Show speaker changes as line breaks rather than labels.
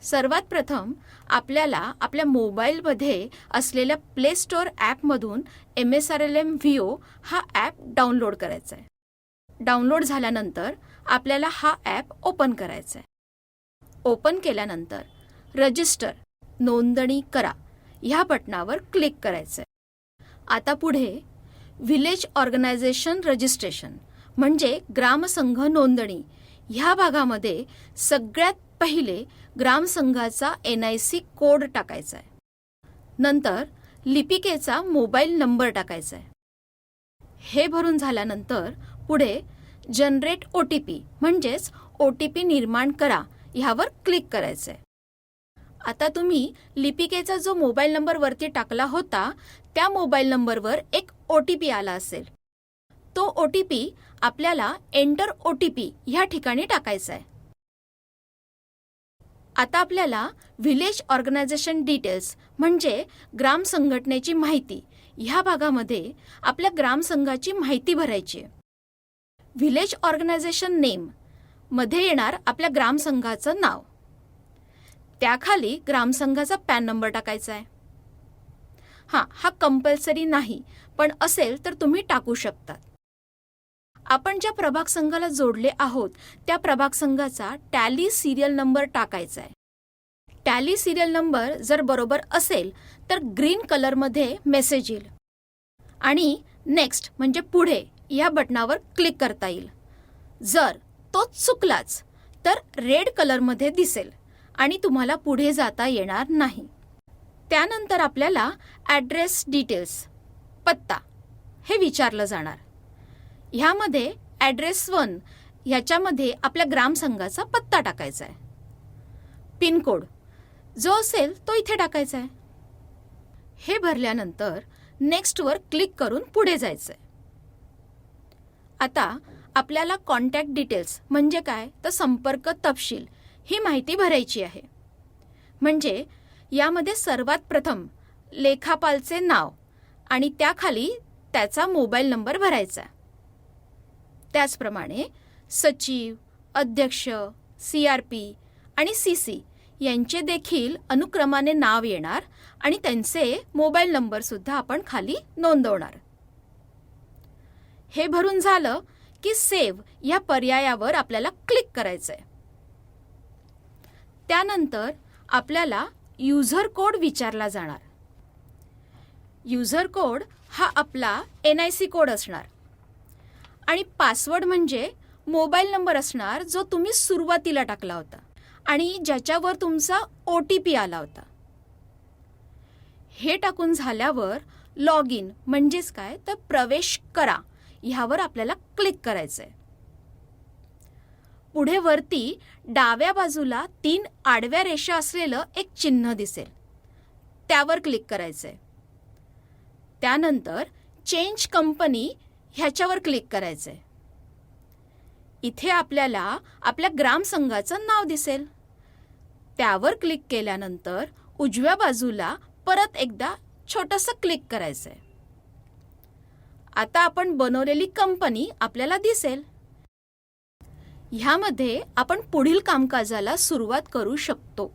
सर्वात प्रथम आपल्याला आपल्या मोबाईलमध्ये असलेल्या प्ले स्टोअर ॲपमधून MSRLM VO हा ॲप डाउनलोड करायचा आहे. डाउनलोड झाल्यानंतर आपल्याला हा ॲप ओपन करायचा आहे. ओपन केल्यानंतर रजिस्टर नोंदणी करा ह्या बटणावर क्लिक करायचं आहे. आता पुढे व्हिलेज ऑर्गनायझेशन रजिस्ट्रेशन म्हणजे ग्रामसंघ नोंदणी ह्या भागामध्ये सगळ्यात पहिले ग्रामसंघाचा NIC कोड टाकायचा आहे. नंतर लिपिकेचा मोबाईल नंबर टाकायचा आहे. हे भरून झाल्यानंतर पुढे जनरेट OTP म्हणजेच OTP निर्माण करा ह्यावर क्लिक करायचं आहे. आता तुम्ही लिपिकेचा जो मोबाईल नंबर वरती टाकला होता त्या मोबाईल नंबरवर एक OTP आला असेल. तो OTP आपल्याला एंटर OTP ह्या ठिकाणी टाकायचा आहे. आता आपल्याला व्हिलेज ऑर्गनायझेशन डिटेल्स म्हणजे ग्राम संघटनेची माहिती ह्या भागामध्ये आपल्या ग्रामसंघाची माहिती भरायची आहे. व्हिलेज ऑर्गनायझेशन नेम मध्ये येणार आपल्या ग्रामसंघाचं नाव. त्याखाली ग्रामसंघाचा पॅन नंबर टाकायचा आहे. हा कंपल्सरी नाही, पण असेल तर तुम्ही टाकू शकता. आपण ज्या प्रभाग संघाला जोडले आहोत त्या प्रभाग संघाचा टॅली सिरियल नंबर टाकायचा आहे. टॅली सिरियल नंबर जर बरोबर असेल तर ग्रीन कलरमध्ये मेसेज येईल आणि नेक्स्ट म्हणजे पुढे या बटणावर क्लिक करता येईल. जर तो चुकलाच तर रेड कलरमध्ये दिसेल आणि तुम्हाला पुढे जाता येणार नाही. त्यानंतर आपल्याला ॲड्रेस डिटेल्स पत्ता हे विचारलं जाणार. ह्यामध्ये ॲड्रेस 1 ह्याच्यामध्ये आपल्या ग्रामसंघाचा पत्ता टाकायचा आहे. पिनकोड जो असेल तो इथे टाकायचा आहे. हे भरल्यानंतर नेक्स्टवर क्लिक करून पुढे जायचं आहे. आता आपल्याला कॉन्टॅक्ट डिटेल्स म्हणजे काय तर संपर्क तपशील ही माहिती भरायची आहे. म्हणजे यामध्ये सर्वात प्रथम लेखापालचे नाव आणि त्याखाली त्याचा मोबाईल नंबर भरायचा. त्याचप्रमाणे सचिव, अध्यक्ष, CRP आणि CC यांचे देखील अनुक्रमाने नाव येणार आणि त्यांचे मोबाईल नंबर सुद्धा आपण खाली नोंदवणार. हे भरून झालं की सेव्ह या पर्यायावर आपल्याला क्लिक करायचं आहे. त्यानंतर आपल्याला युजर कोड विचारला जाणार. युजर कोड हा आपला NIC कोड असणार आणि पासवर्ड म्हणजे मोबाईल नंबर असणार जो तुम्ही सुरुवातीला टाकला होता आणि ज्याच्यावर तुमचा OTP आला होता. हे टाकून झाल्यावर लॉग इन म्हणजेच काय तर प्रवेश करा ह्यावर आपल्याला क्लिक करायचं आहे. पुढे वरती डाव्या बाजूला 3 आडव्या रेषा असलेलं एक चिन्ह दिसेल. त्यावर क्लिक करायचं आहे. त्यानंतर चेंज कंपनी ह्याच्यावर क्लिक करायचं आहे. इथे आपल्याला आपल्या ग्रामसंघाचं नाव दिसेल. त्यावर क्लिक केल्यानंतर उजव्या बाजूला परत एकदा छोटंसं क्लिक करायचं आहे. आता आपण बनवलेली कंपनी आपल्याला दिसेल. ह्यामध्ये आपण पुढील कामकाजाला सुरुवात करू शकतो.